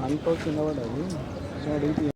అంతా కింద పడదు అడిగి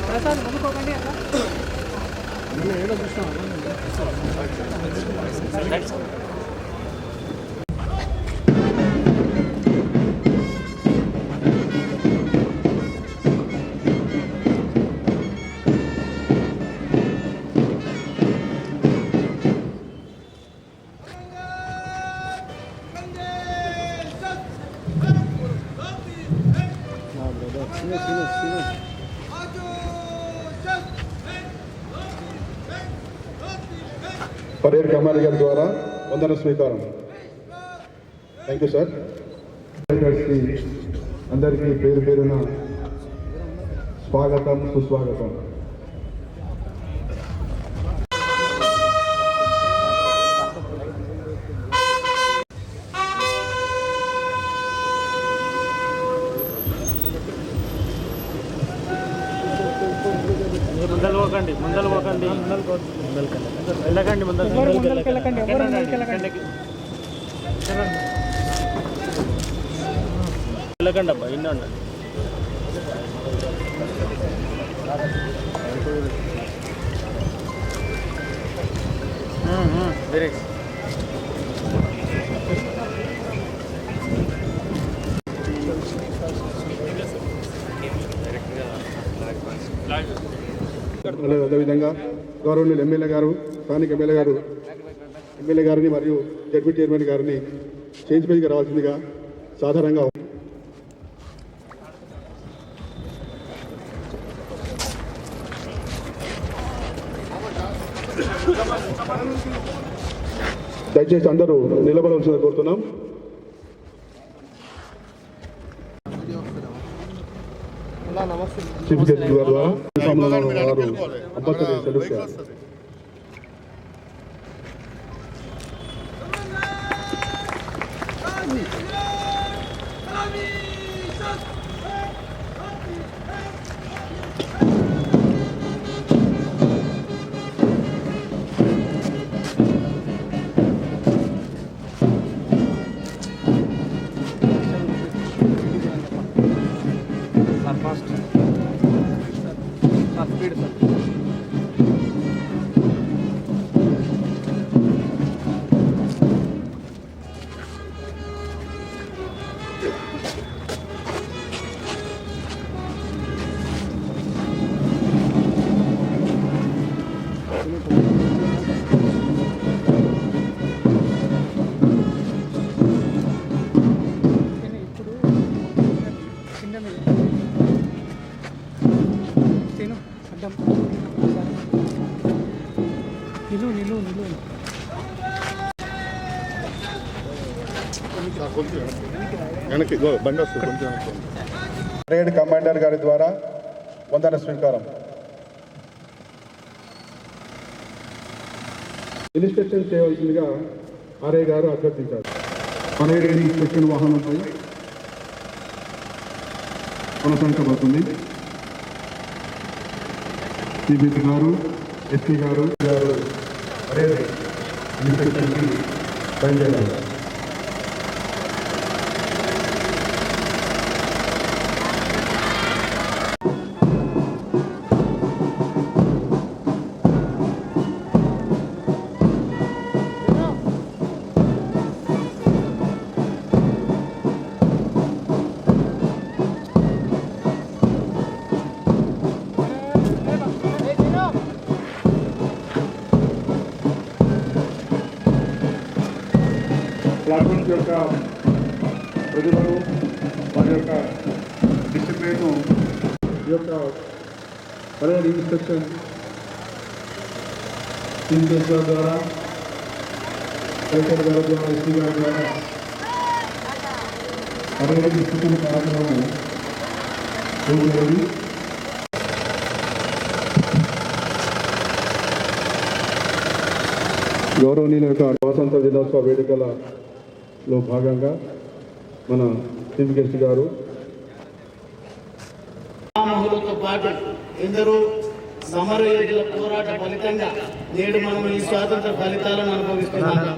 ప్రసాద్ అనుకోకండి అట్లా ఏదో చూస్తాం పరేడ్ కమాండర్ గారి ద్వారా వందన స్వీకారం. Thank you sir. అందరికీ పేరు పేరున స్వాగతం, సుస్వాగతం. ముందలు పోకండి వెళ్ళకండి వెళ్ళకండి అబ్బా ఇన్న అదేవిధంగా గౌరవనీయులు ఎమ్మెల్యే గారు, స్థానిక ఎమ్మెల్యే గారిని మరియు జడ్పీ చైర్మన్ గారిని చేంజ్ పేజ్గా రావాల్సిందిగా సాధారణంగా దయచేసి అందరూ నిలబడవలసిందిగా కోరుతున్నాం. చీఫ్ గెస్ట్ గారు అంబేద్కర్ సెలవు. పరేడ్ కమాండర్ గారి ద్వారా వందన స్వీకారం. ఇన్స్ట్రక్షన్ చేయవలసిందిగా ఆర్ఐ గారు అభ్యర్థించారు. పరేడ్ ఇన్స్ట్రక్షన్ వాహనంపై కొనసాగించబడుతుంది. సిబిసి గారు, ఎస్పీ గారు పరేడ్ ఇన్స్ట్రక్షన్కి బయలుదేరారు. ప్లాట్ఫామ్స్ యొక్క ప్రజలు వారి యొక్క ఈ యొక్క పర్యాటక ఇన్స్పెక్షన్ చీఫ్ గెస్ట్ గారి ద్వారా కలెక్టర్ గారి ద్వారా ఎస్పీ గారి ద్వారా పర్యాటక ఇన్స్పెక్షన్ కార్యక్రమం పూర్తయింది. గౌరవనీయుల యొక్క స్వాతంత్ర దినోత్సవ వేడుకలలో భాగంగా మన చీఫ్ గెస్ట్ గారు మహిళలతో పాటు ఎందరో సమర యోధుల పోరాట ఫలితంగా నేడు మనం ఈ స్వాతంత్ర ఫలితాలను అనుభవిస్తున్నాము.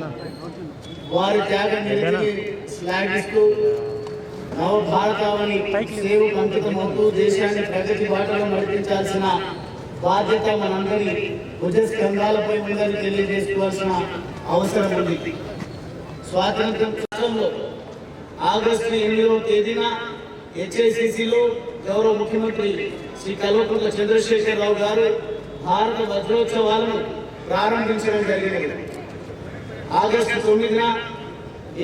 వారి త్యాగ నిరతిని శ్లాఘిస్తూ నవభారతావని సేవకు అంకితమవుతూ దేశాన్ని ప్రగతి బాటలో నడిపించాల్సిన బాధ్యత మనందరి భుజస్కంధాలపై ఉందని తెలియజేసుకోవాల్సిన అవసరం ఉంది. స్వాతంత్రంలో ఆగస్టు 8వ తేదీన HICCలో గౌరవ ముఖ్యమంత్రి శ్రీ కల్వకుంట్ల చంద్రశేఖరరావు గారు భారత వజ్రోత్సవాలను ప్రారంభించడం జరిగినది. ఆగస్టు 9న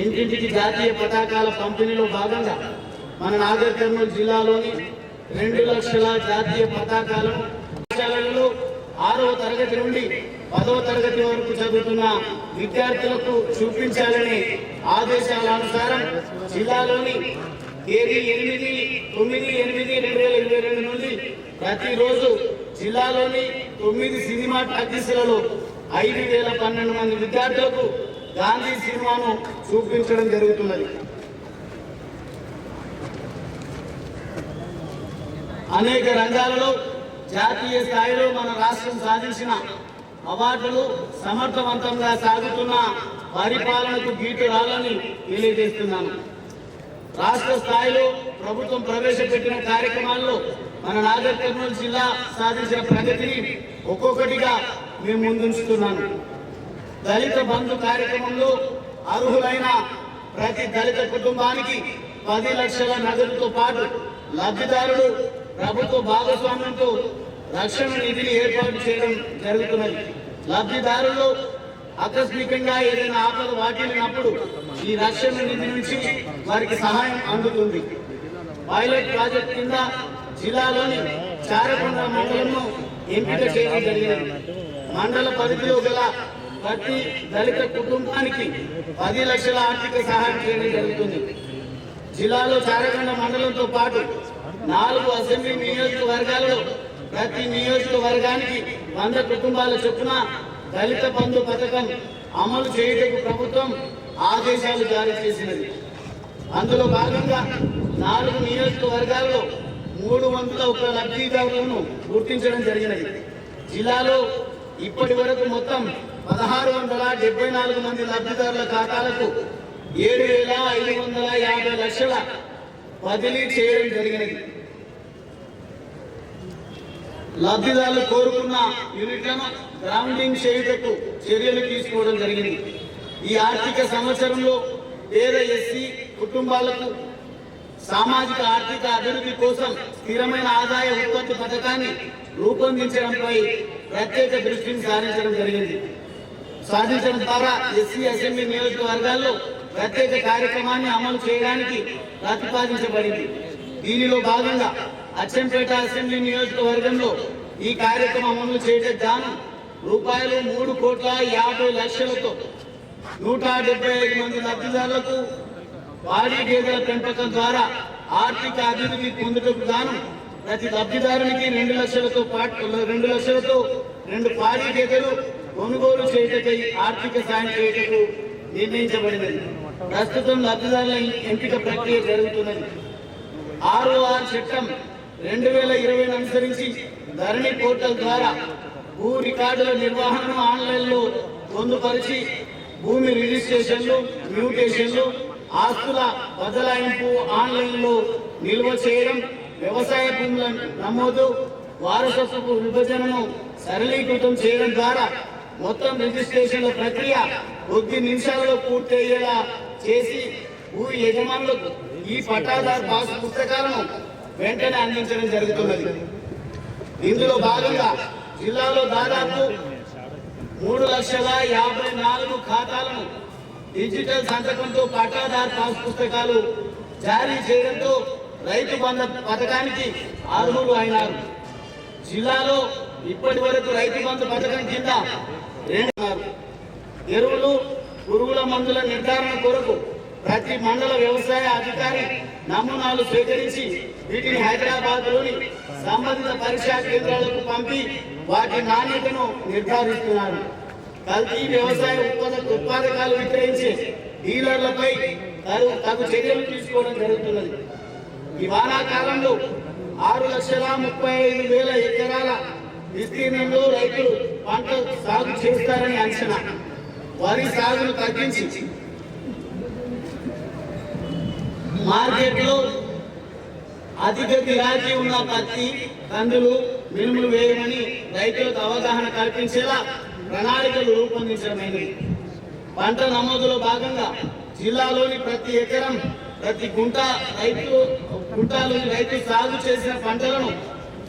ఇంటింటికి జాతీయ పతాకాల పంపిణీలో భాగంగా మన నాగర్ కర్నూలు జిల్లాలోని 2 లక్షల జాతీయ పతాకాలను పాఠశాలలలో 6వ తరగతి నుండి 10వ తరగతి వరకు చదువుతున్న విద్యార్థులకు చూపించాలని ఆదేశాల అనుసారం జిల్లాలోని తేదీ 8/9/2022 నుండి ప్రతిరోజు జిల్లాలోని 9 సినిమా టాకీసులలో 5,012 మంది విద్యార్థులకు గాంధీ సినిమాను చూపించడం జరుగుతున్నది. అనేక రంగాలలో జాతీయ స్థాయిలో మన రాష్ట్రం సాధించిన అవార్డులు సమర్థవంతంగా సాగుతున్న పరిపాలనకు గీటురాలని తెలియజేస్తున్నాను. రాష్ట్ర స్థాయిలో ప్రభుత్వం ప్రవేశపెట్టిన కార్యక్రమాల్లో మన నాగర్ కర్నూలు జిల్లా సాధించిన ప్రగతిని ఒక్కొక్కటిగా మేము ముందుంచుతున్నాను. దళిత బంధు కార్యక్రమంలో అర్హులైన ప్రతి దళిత కుటుంబానికి 10 లక్షల నగదుతో పాటు లబ్ధిదారులు ప్రభుత్వ భాగస్వామ్యంతో రక్షణ నిధిని ఏర్పాటు చేయడం జరుగుతున్నది. లబ్ధిదారులు ఆకస్మికంగా ఏదైనా ఆపద వాటిల్లినప్పుడు ఈ రక్షణ నిధి నుంచి వారికి సహాయం అందుతుంది. పైలట్ ప్రాజెక్ట్ కింద జిల్లాలోని చారకొండ మండలంను ఎంపిక చేయడం జరిగినది. మండల పరిధిలో గల ప్రతి దళిత కుటుంబానికి 10 లక్షల ఆర్థిక సహాయం చేయడం జరుగుతుంది. జిల్లాలో చారకొండ మండలంతో పాటు 4 అసెంబ్లీ నియోజకవర్గాలలో ప్రతి నియోజకవర్గానికి 100 కుటుంబాల చొప్పున దళిత బంధు పథకం అమలు చేయటకు ప్రభుత్వం ఆదేశాలు జారీ చేసినది. అందులో భాగంగా 4 నియోజకవర్గాల్లో 301 లబ్ధిదారులను గుర్తించడం జరిగినది. జిల్లాలో ఇప్పటి వరకు మొత్తం 1674 మంది లబ్ధిదారుల ఖాతాలకు 7,550 లక్షల బదిలీ చేయడం జరిగినది. లబ్ధిదారులు కోరుకున్న యూనిట్లను గ్రౌండింగ్ చేయుటకు చర్యలు తీసుకోవడం జరిగింది. ఈ ఆర్థిక సంవత్సరంలో పేద ఎస్సీ కుటుంబాలకు సామాజిక ఆర్థిక అభివృద్ధి కోసం స్థిరమైన ఆదాయ ఉత్పత్తి పథకాన్ని రూపొందించడంపై ప్రత్యేక దృష్టిని సాధించడం ద్వారా ఎస్సీ అసెంబ్లీ నియోజకవర్గాల్లో ప్రత్యేక కార్యక్రమాన్ని అమలు చేయడానికి ప్రతిపాదించబడింది. దీనిలో భాగంగా అచ్చంపేట అసెంబ్లీ నియోజకవర్గంలో ఈ కార్యక్రమం అమలు చేయడానికి గాను రూపాయలు 3,50,00,000తో 175 మంది లబ్ధిదారులకు పాడి గేదెల పెంపకం ద్వారా ఆర్థిక అభివృద్ధి పొందుటకు గాను ప్రతి లబ్ధిదారునికి 2 లక్షలతో 2 పాడి గేదెలు కొనుగోలు చేయటకై ఆర్థిక సాయం చేయటకు నిర్ణయించబడినది. ప్రస్తుతం లబ్ధిదారుల ఎంపిక ప్రక్రియ జరుగుతున్నది. 6వ చట్టం 2020 అనుసరించి ధరణి పోర్టల్ ద్వారా భూ రికార్డుల నిర్వహణను ఆన్లైన్లో పొందుపరిచి భూమి రిజిస్ట్రేషన్లు, మ్యూటేషన్లు, ఆస్తుల బదలాయింపు ఆన్లైన్లో నిల్వ చేయడం, వ్యవసాయ భూముల నమోదు, వారసత్వపు విభజనను సరళీకృతం చేయడం ద్వారా మొత్తం రిజిస్ట్రేషన్ల ప్రక్రియ కొద్ది నిమిషాలలో పూర్తయ్యేలా చేసి భూ యజమానులకు ఈ పట్టాదారు పాస్ పుస్తకాలను వెంటనే అందించడం జరుగుతున్నది. ఇందులో భాగంగా జిల్లాలో దాదాపు 3,54,000 ఖాతాలను డిజిటల్ సంతకంతో పట్టాదారు పాస్ పుస్తకాలు జారీ చేయడంతో రైతు బంధు పథకానికి అర్హులు అయినారు. జిల్లాలో ఇప్పటి వరకు రైతు బంధు పథకం కింద 2 ఎరువులు పురుగుల మందుల నిర్ధారణ కొరకు ప్రతి మండల వ్యవసాయ అధికారి నమూనాలు సేకరించి వీటిని హైదరాబాద్లోని సంబంధిత పరీక్షా కేంద్రాలకు పంపి వాటి నాణ్యతను నిర్ధారిస్తున్నారు. కల్తీ వ్యవసాయ ఉత్పాదకాలు విక్రయించే డీలర్లపై తగు చర్యలు తీసుకోవడం జరుగుతున్నది. ఈ వానాకాలంలో 6,35,000 ఎకరాల విస్తీర్ణంలో రైతులు పంట సాగు చేస్తారని అంచనా. వరి సాగును తగ్గించి మార్కెట్లో అధిక గిరాకీ ఉన్న పత్తి, కందులు, మినుములు వేయమని రైతులకు అవగాహన కల్పించేలా ప్రణాళికలు రూపొందించడమైనది. పంట నమోదులో భాగంగా జిల్లాలోని ప్రతి ఎకరం, ప్రతి గుంటాలోని రైతు సాగు చేసిన పంటలను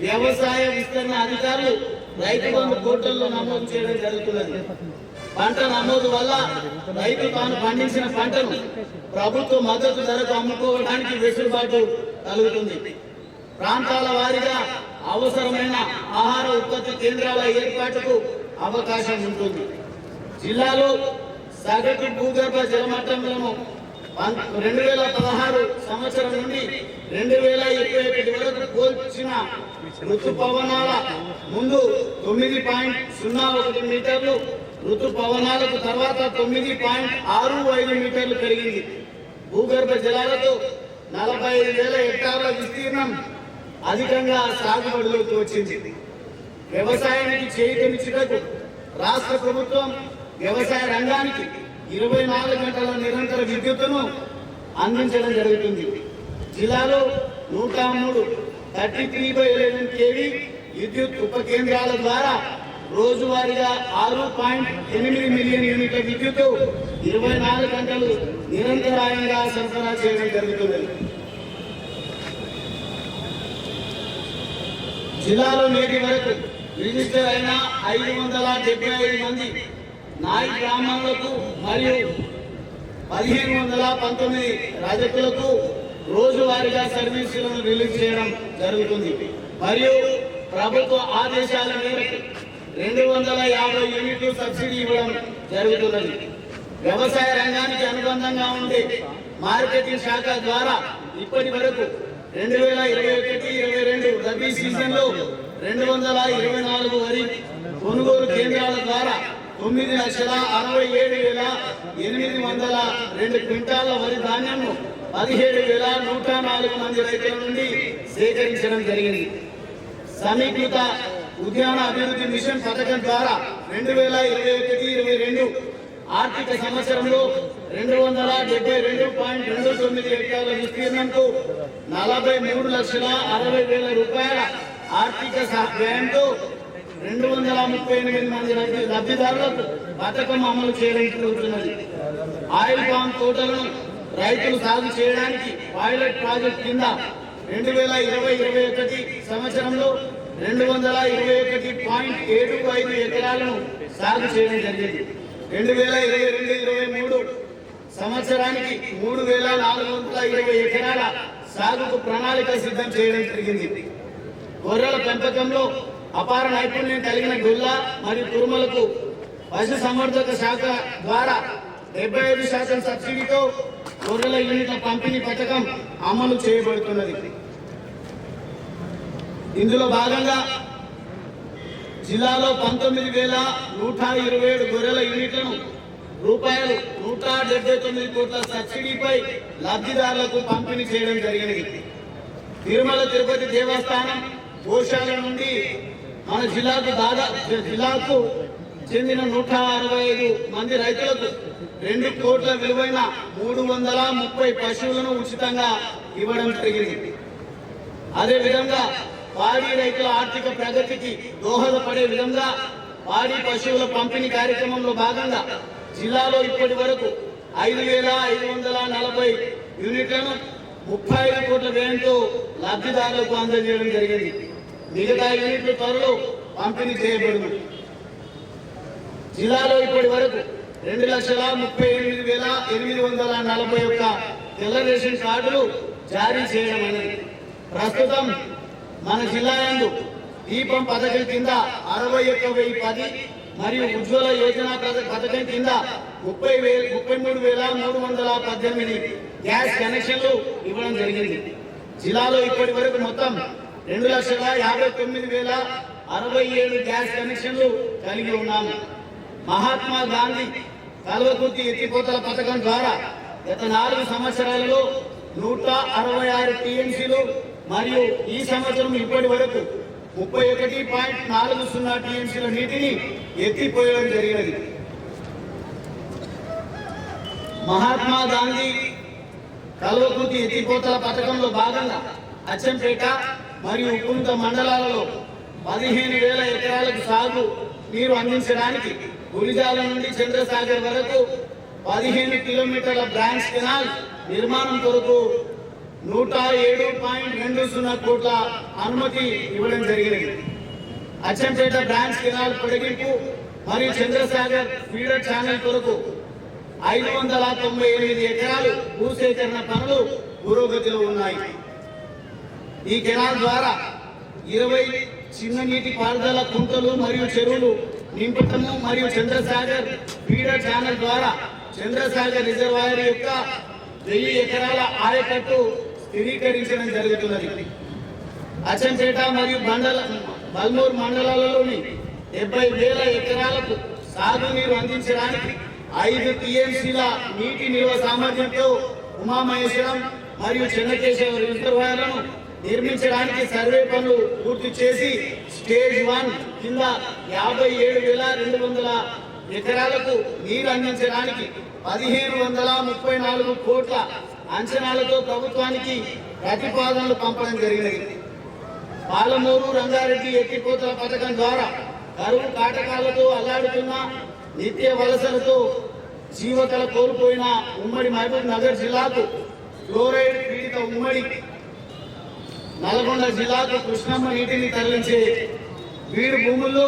వ్యవసాయ విస్తరణ అధికారులు రైతు బంధు పోర్టల్లో నమోదు చేయడం జరుగుతున్నది. పంట నమోదు వల్ల రైతు తాను పండించిన పంటను ప్రభుత్వ మద్దతు ధరకు అమ్ముకోవడానికి వెసులుబాటు కలుగుతుంది. ప్రాంతాల వారీగా అవసరమైన ఆహార ఉత్పత్తి కేంద్రాల ఏర్పాటుకు అవకాశం ఉంటుంది. జిల్లాలో సగటు భూగర్భ జలమట్టంలను 2016 సంవత్సరం నుండి 2021 వరకు పోల్చిన ఋతుపవనాల ముందు 9.01 మీటర్లు, ఋతుపవనాలకు తర్వాత 9.65 మీటర్లు పెరిగింది. భూగర్భ జలాలతో 45,000 హెక్టార్ల విస్తీర్ణం అధికంగా సాగుబడిలోకి వచ్చింది. వ్యవసాయానికి చేయూతనిచ్చుటకు రాష్ట్ర ప్రభుత్వం వ్యవసాయ రంగానికి 24 గంటల నిరంతర విద్యుత్తును అందించడం జరుగుతుంది. జిల్లాలో 103 33/11 kV విద్యుత్ ఉప కేంద్రాల ద్వారా రోజువారీగా 6.8 మిలియన్ యూనిట్ల విద్యుత్ 24 గంటలు నిరంతరాయంగా సరఫరా చేయడం జరుగుతున్నది. జిల్లాలో నేటి వరకు రిజిస్టర్ అయిన 575 మంది నాయి బ్రాహ్మణులకు మరియు 1,519 రజకులకు రోజువారీగా సర్వీసులను రిలీజ్ చేయడం జరుగుతుంది. మరియు ప్రభుత్వ ఆదేశాల మేరకు 250 యూనిట్లు సబ్సిడీ ఇవ్వడం జరుగుతున్నది. వ్యవసాయ రంగానికి అనుబంధంగా ఉండే మార్కెటింగ్ శాఖ ద్వారా ఇప్పటి వరకు 2021-22 రబీ సీజన్లో 224 వరి కొనుగోలు కేంద్రాల ద్వారా 9,67,802 క్వింటాల వరి ధాన్యంను 17,104 మంది రైతుల నుండి సేకరించడం జరిగింది. సమీకృత ఉద్యాన అభివృద్ధి మిషన్ పథకం ద్వారా 2021-22 ఆర్థిక సంవత్సరంలో 272.29 హెక్టార్ల విస్తీర్ణంకు 43,60,000 రూపాయల ఆర్థిక వ్యయంతో 238 మంది లబ్ధిదారులకు పథకం అమలు చేయడం జరుగుతున్నది. ఆయిల్ పామ్ తోటలను రైతులు సాగు చేయడానికి పైలట్ ప్రాజెక్ట్ కింద 2020-21 సంవత్సరంలో 221.75 ఎకరాలను సాగు చేయడం జరిగింది. 2022-23 సంవత్సరానికి 3,420 ఎకరాల సాగుకు ప్రణాళిక సిద్ధం చేయడం జరిగింది. గొర్రెల పెంపకంలో అపార నైపుణ్యం కలిగిన గొల్ల మరియు కురుమలకు పశు సంవర్ధక శాఖ ద్వారా 75% సబ్సిడీతో గొర్రెల యూనిట్ల పంపిణీ పథకం అమలు చేయబడుతున్నది. ఇందులో భాగంగా జిల్లాలో 19,127 గొర్రెల యూనిట్లను రూపాయలు 179 కోట్ల సబ్సిడీపై లబ్ధిదారులకు పంపిణీ చేయడం జరిగినది. తిరుమల తిరుపతి దేవస్థానం గోశాల నుండి మన జిల్లాకు చెందిన 165 మంది రైతులకు 2 కోట్ల విలువైన 330 పశువులను ఉచితంగా ఇవ్వడం జరిగింది. అదేవిధంగా పాడి రైతుల ఆర్థిక ప్రగతికి దోహదపడే విధంగా పాడి పశువుల పంపిణీ కార్యక్రమంలో భాగంగా జిల్లాలో ఇప్పటి వరకు 5,540 యూనిట్లను 35 కోట్ల వ్యయంతో లబ్ధిదారులకు అందజేయడం జరిగింది. మిగతా యూనిట్లు త్వరలో పంపిణీ చేయబడును. జిల్లాలో ఇప్పటి వరకు 2,38,841 తెల్ల రేషన్ కార్డులు జారీ చేయడం అనేది ప్రస్తుతం మన జిల్లా యందు దీపం పథకం కింద 61,010 మరియు ఉజ్వల యోజన పథకం కింద 33,318 గ్యాస్ కనెక్షన్లు ఇవ్వడం జరిగింది. జిల్లాలో ఇప్పటి వరకు మొత్తం 2,59,067 గ్యాస్ కనెక్షన్లు కలిగి ఉన్నాము. మహాత్మా గాంధీ కల్వకుర్తి ఎత్తిపోతల పథకం ద్వారా గత 4 సంవత్సరాలలో 166 టీఎంసీలు మరియు ఈ సంవత్సరం ఇప్పటి వరకు 31.40 టీఎంసీల నీటిని ఎత్తిపోయడం జరిగినది. మహాత్మా గాంధీ కల్వకుర్తి ఎత్తిపోతల పథకంలో భాగంగా అచ్చంపేట మరియు ఉప్పుంత మండలాలలో 15,000 ఎకరాలకు సాగు నీరు అందించడానికి గురిజాల నుండి చంద్రసాగర్ వరకు 15 కిలోమీటర్ల బ్రాంచ్ కెనాల్ నిర్మాణం కొరకు 107.20 కోట్ల అనుమతి ఇవ్వడం జరిగినది. అచ్చంపేట బ్రాంచ్ కెనాల్ పొడిగింపు మరియు చంద్రసాగర్ ఫీడర్ ఛానల్ కొరకు 598 ఎకరాలు భూసేకరణ పనులు పురోగతిలో ఉన్నాయి. ఈ కెనాల్ ద్వారా 20 చిన్న నీటి పారుదల కుంటలు మరియు చెరువులు నింపటము మరియు చంద్రసాగర్ ఫీడర్ ఛానల్ ద్వారా చంద్రసాగర్ రిజర్వాయర్ యొక్క 1000 ఎకరాల ఆయకట్టు స్థిరీకరించడం జరుగుతున్నది. అచ్చంపేట మరియు బల్మూరు మండలాలలోని 70,000 ఎకరాలకు సాగునీరు అందించడానికి 5 టీఎంసీల నీటి నిల్వ సామర్థ్యంతో ఉమామహేశ్వరం మరియు చెన్నకేశవ రిజర్వాయర్లను నిర్మించడానికి సర్వే పనులు పూర్తి చేసి స్టేజ్ 1 కింద 57,200 ఎకరాలకు నీరు అందించడానికి 1,534 కోట్ల అంచనాలతో ప్రభుత్వానికి ప్రతిపాదనలు పంపడం జరిగినది. పాలమూరు రంగారెడ్డి ఎత్తిపోతల పథకం ద్వారా కరువు కాటకాలతో అల్లాడుతున్న నిత్య వలసలతో జీవకళ కోల్పోయిన ఉమ్మడి మహబూబ్ నగర్ జిల్లాకు ఫ్లోరైడ్ పీడిత ఉమ్మడి నల్గొండ జిల్లాకు కృష్ణమ్మ నీటిని తరలించే వీడు భూముల్లో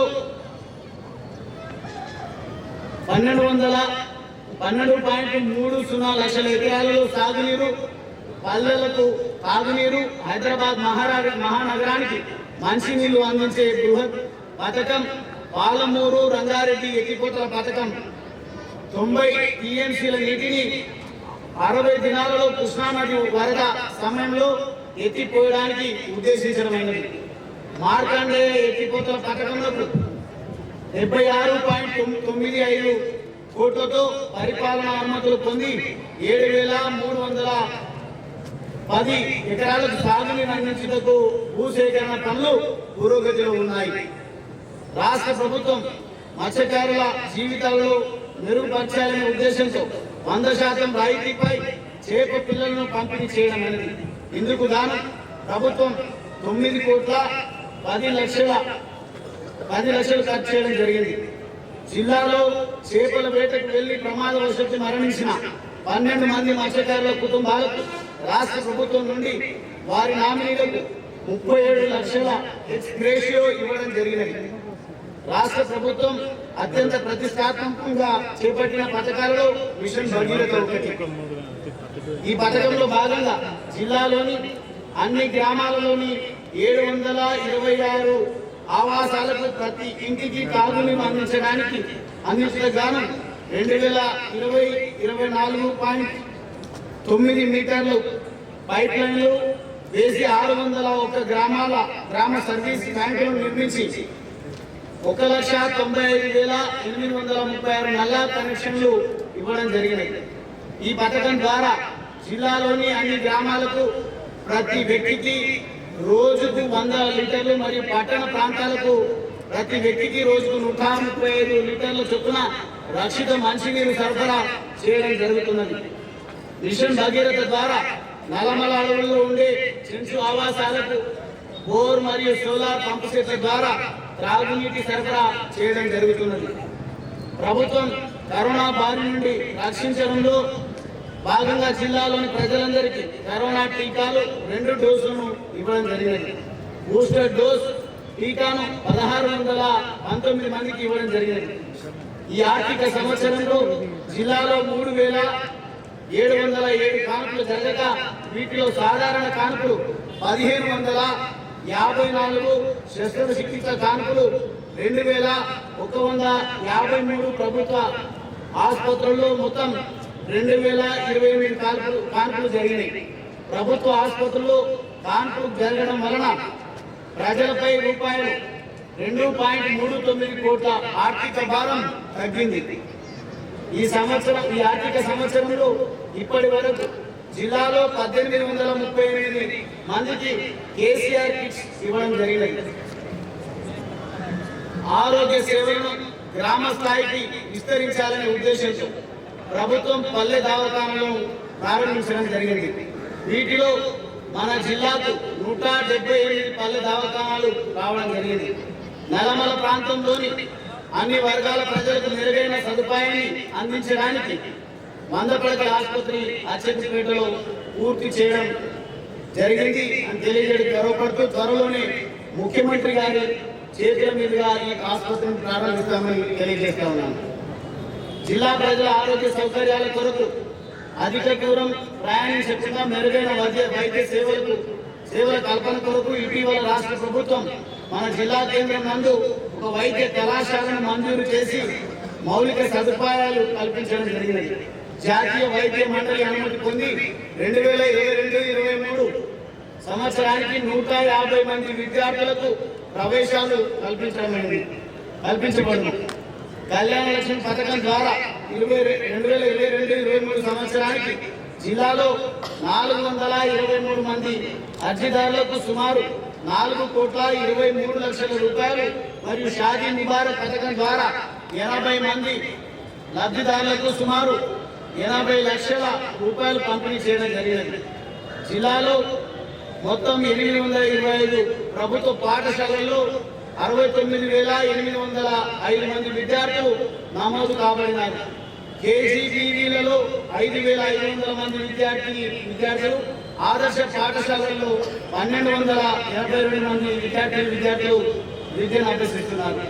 12.30 లక్షల ఎకరాలలో సాగునీరు, పల్లెలకు తాగునీరు, హైదరాబాద్ మహానగరానికి మంచినీళ్లు అందించే బృహత్ పథకం పాలమూరు రంగారెడ్డి ఎత్తిపోతల పథకం 90 టీఎంసీల నీటిని 60 దినాలలో కృష్ణానది వరద సమయంలో ఎత్తిపోయడానికి ఉద్దేశించడమైనది. మార్కండేయ ఎత్తిపోతల పథకంలో 76.95 కోట్లతో పరిపాలనా అనుమతులు పొంది 7,310 ఎకరాలకు సాగునీరు అందించేందుకు భూసేకరణ పనులు పురోగతిలో ఉన్నాయి. రాష్ట్ర ప్రభుత్వం మత్స్యకారుల జీవితాలను మెరుగుపరచాలనే ఉద్దేశంతో 100% రాయితీపై చేప పిల్లలను పంపిణీ చేయడం అనేది. ఇందుకు గాను ప్రభుత్వం 9,10 లక్షలు ఖర్చు చేయడం జరిగింది. జిల్లాలో చేపల వేటకు వెళ్లి ప్రమాదవశాత్తు మరణించిన 12 మంది మత్స్యకారుల కుటుంబాలకు రాష్ట్ర ప్రభుత్వం నుండి వారి నామినీలకు 37 లక్షల ఎక్స్గ్రేషియో ఇవ్వడం జరిగినది. రాష్ట్ర ప్రభుత్వం అత్యంత ప్రతిష్టాత్మకంగా చేపట్టిన పథకాలలో మిషన్ భగీరథ ఒకటి. ఈ పథకంలో భాగంగా జిల్లాలోని అన్ని గ్రామాలలోని 726 ఆవాసాలకు ప్రతి ఇంటికి తాగునీరు అందించడానికి గాను 2024.9 మీటర్లు పైప్ లైన్లు వేసి 601 గ్రామ సర్వీస్ ట్యాంకులను నిర్మించి 1,95,836 నల్లా కనెక్షన్లు ఇవ్వడం జరిగినది. ఈ పథకం ద్వారా జిల్లాలోని అన్ని గ్రామాలకు ప్రతి వ్యక్తికి రోజుకు 100 లీటర్లు మరియు పట్టణ ప్రాంతాలకు ప్రతి వ్యక్తికి రోజుకు 135 లీటర్ల చొప్పున రక్షిత మంచినీరు సరఫరా చేయడం జరుగుతున్నది. మిషన్ భగీరథ ద్వారా నల్లమల అడవుల్లో ఉండే చెంచు ఆవాసాలకు బోర్ మరియు సోలార్ పంపు సెట్ల ద్వారా త్రాగునీటి సరఫరా చేయడం జరుగుతున్నది. ప్రభుత్వం కరోనా బారి నుండి రక్షించడంలో భాగంగా జిల్లాలోని ప్రజలందరికీ కరోనా టీకాలు 2 డోసులను ఇవ్వడం జరిగినది. బూస్టర్ డోస్ టీకాను 1,619 మందికి ఇవ్వడం జరిగినది. ఈ ఆర్థిక సంవత్సరంలో జిల్లాలో 3,707 కానుకలు జరగగా వీటిలో సాధారణ కానుకలు 1554 శస్త్రచికిత్స కాన్పులు, 2153 ప్రభుత్వ ఆసుపత్రుల్లో మొత్తం 2028 కాన్పులు జరిగినాయి. ప్రభుత్వ ఆసుపత్రుల్లో కాన్పులు జరగడం వలన ప్రజలపై రూపాయలు 2.39 కోట్ల ఆర్థిక భారం తగ్గింది. ఈ ఆర్థిక సంవత్సరంలో ఇప్పటి వరకు జిల్లాలో 1838 మందికి కేసీఆర్ కిట్స్ ఇవ్వడం జరిగినది. ఆరోగ్య సేవలను గ్రామ స్థాయికి విస్తరించాలనే ఉద్దేశంతో ప్రభుత్వం పల్లె దవాఖానాలను ప్రారంభించడం జరిగింది. వీటిలో మన జిల్లాకు 178 పల్లె దవాఖానాలు రావడం జరిగింది. నల్లమల ప్రాంతంలోని అన్ని వర్గాల ప్రజలకు మెరుగైన సదుపాయాన్ని అందించడానికి 100 పడకల ఆసుపత్రి అచ్చంపేటలో పూర్తి చేయడం జరిగింది అని తెలియజేయడం గర్వపడుతూ త్వరలోనే ముఖ్యమంత్రి గారి చేతుల మీదుగా ఈ ఆసుపత్రిని ప్రారంభిస్తామని తెలియజేస్తా ఉన్నాను. జిల్లా ప్రజల ఆరోగ్య సౌకర్యాల కొరకు అధిక దూరం ప్రయాణించకుండా మెరుగైన వైద్య సేవల కల్పన కొరకు ఇటీవల రాష్ట్ర ప్రభుత్వం మన జిల్లా కేంద్రం నందు ఒక వైద్య కళాశాలను మంజూరు చేసి మౌలిక సదుపాయాలు కల్పించడం జరిగినది. జాతీయ వైద్య మండలి అనుమతి పొంది 2022-23 సంవత్సరానికి 150 మంది విద్యార్థులకు ప్రవేశాలు కల్పించబడింది. కళ్యాణ లక్ష్మి పథకం ద్వారా 2022-23 సంవత్సరానికి జిల్లాలో 423 మంది అర్జీదారులకు సుమారు 4,23,00,000 రూపాయలు మరియు షాదీ ముబారక్ పథకం ద్వారా 80 మంది లబ్ధిదారులకు సుమారు 80 లక్షల రూపాయలు పంపిణీ చేయడం జరిగింది. జిల్లాలో మొత్తం 825 ప్రభుత్వ పాఠశాలల్లో 69,805 మంది విద్యార్థులు నమోదు కాబడినారు. కేజీబీవీలలో 5,500 మంది విద్యార్థులు, ఆదర్శ పాఠశాలల్లో 1,282 మంది విద్యార్థులు విద్యను అభ్యసిస్తున్నారు.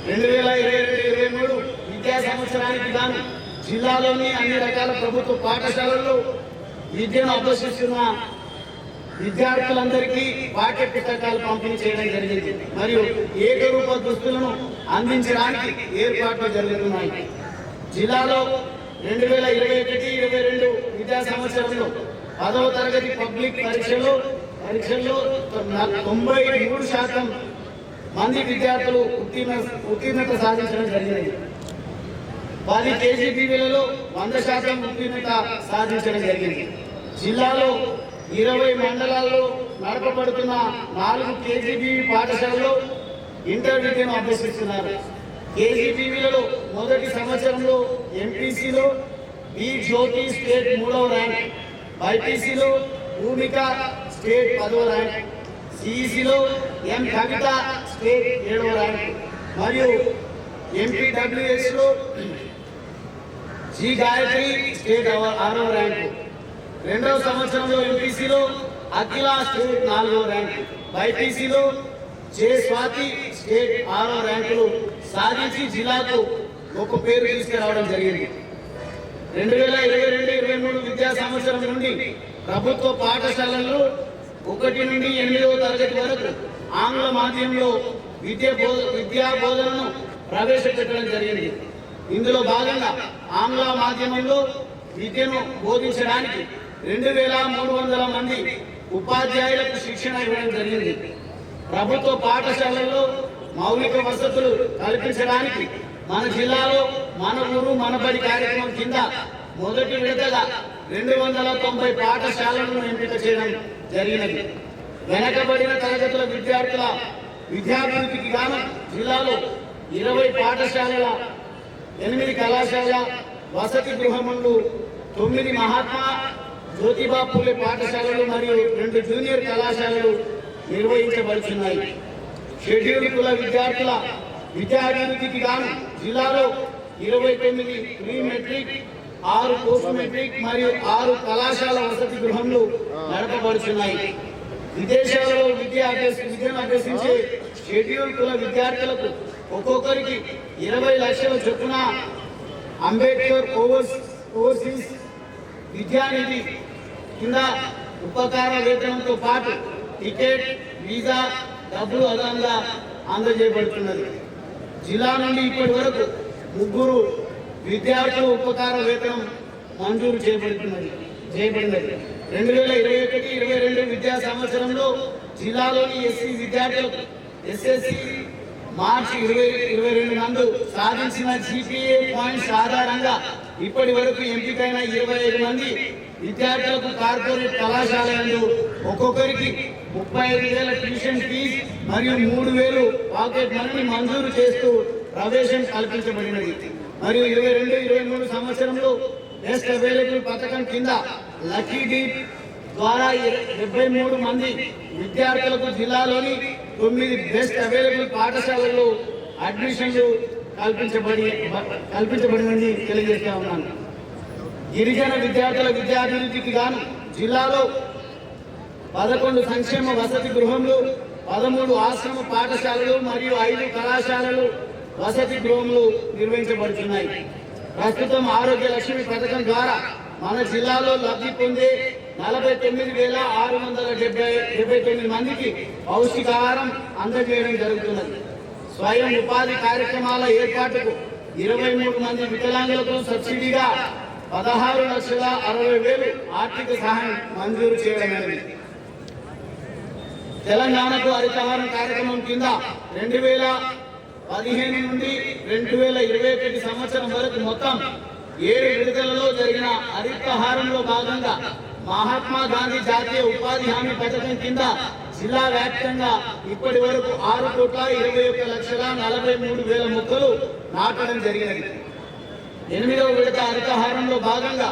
2022-23 విద్యా సంవత్సరానికి గాను జిల్లాలోని అన్ని రకాల ప్రభుత్వ పాఠశాలల్లో విద్యను అభ్యసిస్తున్న విద్యార్థులందరికీ పాఠ్య పుస్తకాలు పంపిణీ చేయడం జరిగింది మరియు ఏకరూప దుస్తులను అందించడానికి ఏర్పాట్లు జరుగుతున్నాయి. జిల్లాలో 2021-22 విద్యా సంవత్సరంలో 10వ తరగతి పబ్లిక్ పరీక్షల్లో 93% మంది విద్యార్థులు ఉత్తీర్ణత సాధించడం జరిగింది. 10 కేజీబీవీలలో 100% ఉత్తీర్ణత సాధించడం జరిగింది. జిల్లాలో 20 మండలాల్లో నడపబడుతున్న 4 కేజీబీవీ పాఠశాలలో ఇంటర్ విద్యను అభ్యసిస్తున్నారు. కేజీబీవీలలో మొదటి సంవత్సరంలో ఎంపీసీలో బి జ్యోతి స్టేట్ 3వ ర్యాంక్, బైపీసీలో భూమిక స్టేట్ 10వ ర్యాంక్, సిఈసీలో ఎం కవిత స్టేట్ 7వ ర్యాంక్ మరియు ఎంపీడబ్ల్యూఎస్లో జి గాయత్రి స్టేట్ 6వ ర్యాంకు. రెండవ సంవత్సరంలో ఎంపీసీలో అఖిల స్టేట్ 4వ ర్యాంకు, బైపీసీలో జే స్వాతి స్టేట్ 6వ ర్యాంకులు సాధించి జిల్లాకు ఒక పేరు తీసుకురావడం జరిగింది. 2022-23 విద్యా సంవత్సరం నుండి ప్రభుత్వ పాఠశాలల్లో 1 నుండి 8వ తరగతి వరకు ఆంగ్ల మాధ్యమంలో విద్యా బోధనను ప్రవేశపెట్టడం జరిగింది. ఇందులో భాగంగా ఆంగ్ల మాధ్యమంలో విద్యను బోధించడానికి 2,300 మంది ఉపాధ్యాయులకు శిక్షణ ఇవ్వడం జరిగింది. ప్రభుత్వ పాఠశాలల్లో మౌలిక వసతులు కల్పించడానికి మన జిల్లాలో మన ఊరు మన బడి కార్యక్రమం కింద మొదటి విడతగా 290 పాఠశాలలను ఎంపిక చేయడం జరిగినది. వెనకబడిన తరగతుల విద్యార్థుల విద్యాభివృద్ధికి గాను జిల్లాలో 20 పాఠశాలల, 8 కళాశాల, వసతి గృహములు, 9 మహాత్మా జ్యోతిబా పూలే పాఠశాలలు మరియు 2 జూనియర్ కళాశాలలు నిర్వహించబడుతున్నాయి. షెడ్యూల్ కుల విద్యార్థుల విద్యాభివృద్ధికి గాను జిల్లాలో 29 ప్రీ మెట్రిక్, 6 పోస్ట్ మెట్రిక్ మరియు 6 కళాశాల వసతి గృహములు నడపబడుతున్నాయి. విదేశాలలో విద్యను అభ్యసించే షెడ్యూల్ కుల విద్యార్థులకు ఒక్కొక్కరికి 20 లక్షల చొప్పున అంబేద్కర్ ఓవర్సీస్ విద్యానిధి కింద ఉపకార వేతనంతో పాటు టికెట్, వీసా, డబ్బులు అదనంగా అందజేయబడుతున్నది. జిల్లా నుండి ఇప్పటి వరకు 3 విద్యార్థుల ఉపకార వేతనం మంజూరు చేయబడినది. 2021-22 విద్యా సంవత్సరంలో జిల్లాలోని ఎస్సీ విద్యార్థులకు ఎస్ఎస్సి మార్చి 2022 నందు సాధించిన జీపీఏ పాయింట్స్ ఆధారంగా ఇప్పటి వరకు ఎంపికైన 25 మంది విద్యార్థులకు కార్పొరేట్ కళాశాల యందు ఒక్కొక్కరికి 35,000 ట్యూషన్ ఫీజు మరియు 3,000 పాకెట్ మనీని మంజూరు చేస్తూ ప్రవేశం కల్పించబడినది. మరియు 22-23 సంవత్సరంలో బెస్ట్ అవైలబుల్ పథకం కింద లక్కీ డీప్ ద్వారా 73 మంది విద్యార్థులకు జిల్లాలోని 9 బెస్ట్ అవైలబుల్ పాఠశాలల్లో అడ్మిషన్లు కల్పించబడినది తెలియజేస్తా ఉన్నాను. గిరిజన విద్యార్థుల విద్యాభివృద్ధికి గాను జిల్లాలో 11 సంక్షేమ వసతి గృహంలో 13 ఆశ్రమ పాఠశాలలు మరియు 5 కళాశాలలు వసతి గృహంలో నిర్వహించబడుతున్నాయి. ప్రస్తుతం ఆరోగ్య లక్ష్మి పథకం ద్వారా మన జిల్లాలో లబ్ధి పొందే 49,679 మందికి పౌష్టికాహారం అందజేయడం జరుగుతున్నది. స్వయం ఉపాధి కార్యక్రమాల ఏర్పాటుకు 23 మంది వికలాంగులకు సబ్సిడీగా 16,60,000 ఆర్థిక సహాయం మంజూరు చేయడమైనది. తెలంగాణకు హరితహారం కార్యక్రమం కింద 2015 నుండి 2021 సంవత్సరం వరకు మొత్తం 7 విడతలలో జరిగిన హరితహారంలో భాగంగా మహాత్మా గాంధీ జాతీయ ఉపాధి హామీ పథకం కింద జిల్లా వ్యాప్తంగా ఇప్పటి వరకు 6,21,43,000 మొక్కలు నాటడం జరిగినది. 8వ విడత హరితహారంలో భాగంగా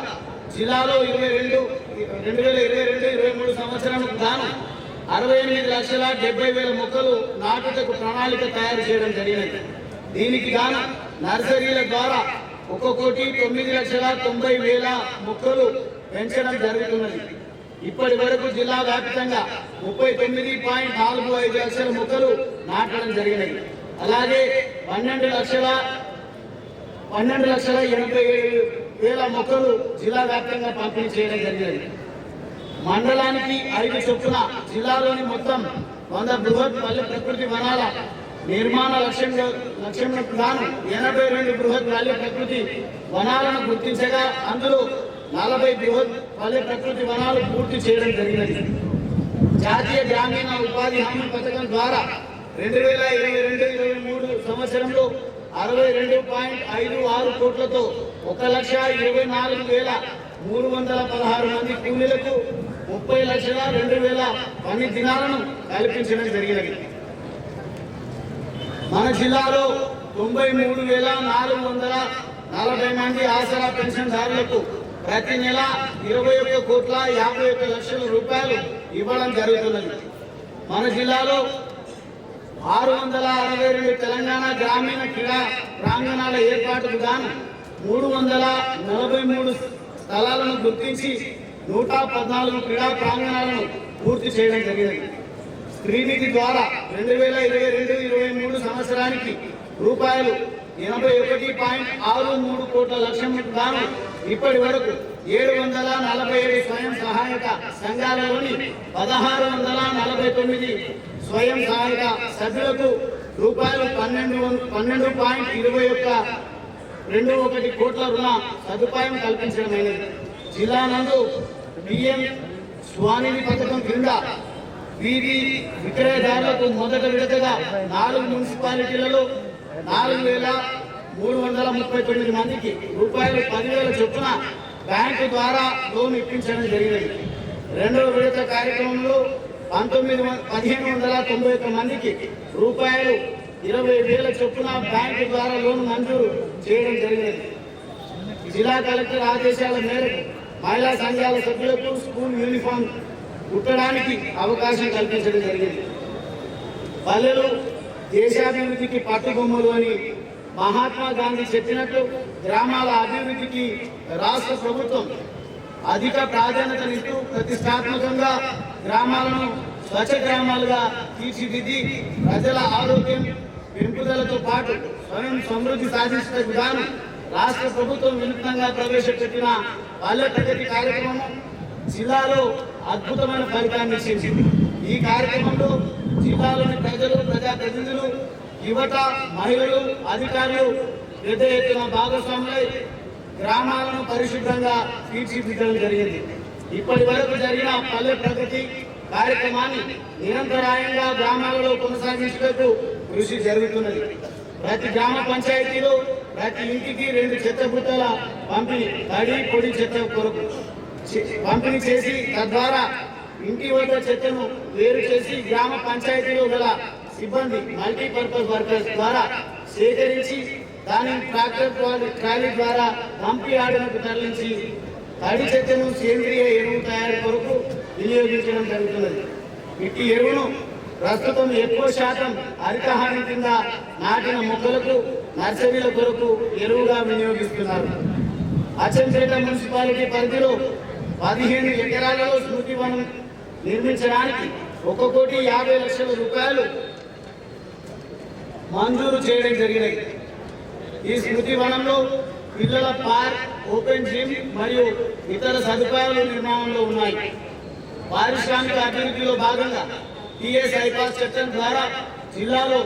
జిల్లాలో 2022-23 సంవత్సరానికి గాను 68,70,000 మొక్కలు నాటుటకు ప్రణాళిక తయారు చేయడం జరిగినది. దీనికి గాను నర్సరీల ద్వారా 1,09,90,000 మొక్కలు పెంచడం జరుగుతున్నది. ఇప్పటి వరకు జిల్లా వ్యాప్తంగా 39.45 లక్షల మొక్కలు నాటడం జరిగినది. అలాగే 12,80,000 మొక్కలు జిల్లా వ్యాప్తంగా పంపిణీ చేయడం జరిగినది. మండలానికి 5 చొప్పున జిల్లాలోని మొత్తం 100 బృహత్ పల్లె ప్రకృతి వనాల నిర్మాణ లక్ష్యంకు గాను 82 బృహత్ పల్లె ప్రకృతి వనాలను గుర్తించగా అందులో 40 బృహత్ పల్లె ప్రకృతి వనాలు పూర్తి చేయడం జరిగినది. జాతీయ గ్రామీణ ఉపాధి హామీ పథకం ద్వారా 2022-23 సంవత్సరంలో 62.56 కోట్లతో 1,24,316 మంది కూలీలకు 30,02,000 పని దినాలను కల్పించడం జరిగినది. మన జిల్లాలో 93,440 మంది ఆసరా పెన్షన్దారులకు ప్రతి నెల 21,51,50,00,000 రూపాయలు ఇవ్వడం జరుగుతున్నది. మన జిల్లాలో 662 తెలంగాణ గ్రామీణ క్రీడా ప్రాంగణాల ఏర్పాటుకు గాను 343 స్థలాలను గుర్తించి 114 క్రీడా ప్రాంగణాలను పూర్తి చేయడం జరిగింది. శ్రీనిధి ద్వారా 2022-23 సంవత్సరానికి రూపాయలు 81.63 కోట్ల లక్ష్యంకు గాను ఇప్పటి వరకు 747 స్వయం సహాయక సంఘాలలోని 1,649 స్వయం సహాయక సభ్యులకు రూపాయలు 12.21 కోట్ల రుణ సదుపాయం కల్పించడమైనది. జిల్లా నందు పిఎం స్వానిధి పథకం కింద వీధి విక్రయదారులకు మొదట విడతగా 4 మున్సిపాలిటీలలో 4,339 మందికి రూపాయలు 10,000 చొప్పున బ్యాంకు ద్వారా లోన్ ఇప్పించడం జరిగినది. రెండవ విడత కార్యక్రమంలో 1,591 మందికి రూపాయలు 20,000 చొప్పున బ్యాంకు ద్వారా లోన్ మంజూరు చేయడం జరిగినది. జిల్లా కలెక్టర్ ఆదేశాల మేరకు మహిళా సంఘాల సభ్యులకు స్కూల్ యూనిఫామ్ కుట్టడానికి అవకాశం కల్పించడం జరిగింది. పల్లెలు దేశాభివృద్ధికి పట్టుబొమ్మలు అని మహాత్మా గాంధీ చెప్పినట్లు గ్రామాల అభివృద్ధికి రాష్ట్ర ప్రభుత్వం అధిక ప్రాధాన్యతనిస్తూ ప్రతిష్టాత్మకంగా గ్రామాలను స్వచ్ఛ గ్రామాలుగా తీర్చిదిద్ది ప్రజల ఆరోగ్యం పెంపుదలతో పాటు స్వయం సమృద్ధి సాధించడానికి గాను రాష్ట్ర ప్రభుత్వం వినూత్నంగా ప్రవేశపెట్టిన పల్లె ప్రగతి కార్యక్రమం జిల్లాలో అద్భుతమైన ఫలితాన్ని ఇచ్చింది. ఈ కార్యక్రమంలో జిల్లాలోని ప్రజలు, ప్రజాప్రతినిధులు, యువత, మహిళలు, అధికారులు పెద్ద ఎత్తున భాగస్వాములై గ్రామాలను పరిశుభ్రంగా తీర్చిదిద్దడం జరిగింది. ఇప్పటి వరకు జరిగిన పల్లె ప్రగతి కార్యక్రమాన్ని నిరంతరాయంగా గ్రామాలలో కొనసాగించేందుకు కృషి జరుగుతున్నది. ప్రతి గ్రామ పంచాయతీలో ప్రతి ఇంటికి 2 చెత్త బుట్టల పంపిణీ, తడి పొడి చెత్త కొరకు పంపిణీ చేసి తద్వారా ఇంటి వద్ద చెత్తను వేరు చేసి గ్రామ పంచాయతీలో గల సిబ్బంది మల్టీపర్పస్ వర్కర్స్ ద్వారా సేకరించి దానిని ట్రాక్టర్ ట్రాలీ ద్వారా పంపి ఆడలకు తరలించి తడి చెత్తను సేంద్రియ ఎరువు తయారు కొరకు వినియోగించడం జరుగుతున్నది. ఇట్టి ఎరువును ప్రస్తుతం ఎక్కువ శాతం హరితహారం కింద నాటిన మొక్కలకు, నర్సరీల కొరకు ఎరువుగా వినియోగిస్తున్నారు. అచ్చంపేట మున్సిపాలిటీ పరిధిలో 15 ఎకరాలలో స్మృతి వనం నిర్మించడానికి 1,50,00,000 రూపాయలు మంజూరు చేయడం జరిగినది. ఈ స్మృతి వనంలో పిల్లల పార్క్, ఓపెన్ జిమ్ మరియు ఇతర సదుపాయాలు నిర్మాణంలో ఉన్నాయి. పారిశ్రామిక అభివృద్ధిలో భాగంగా టీఎస్ ఐపాస్ చట్టం ద్వారా జిల్లాలో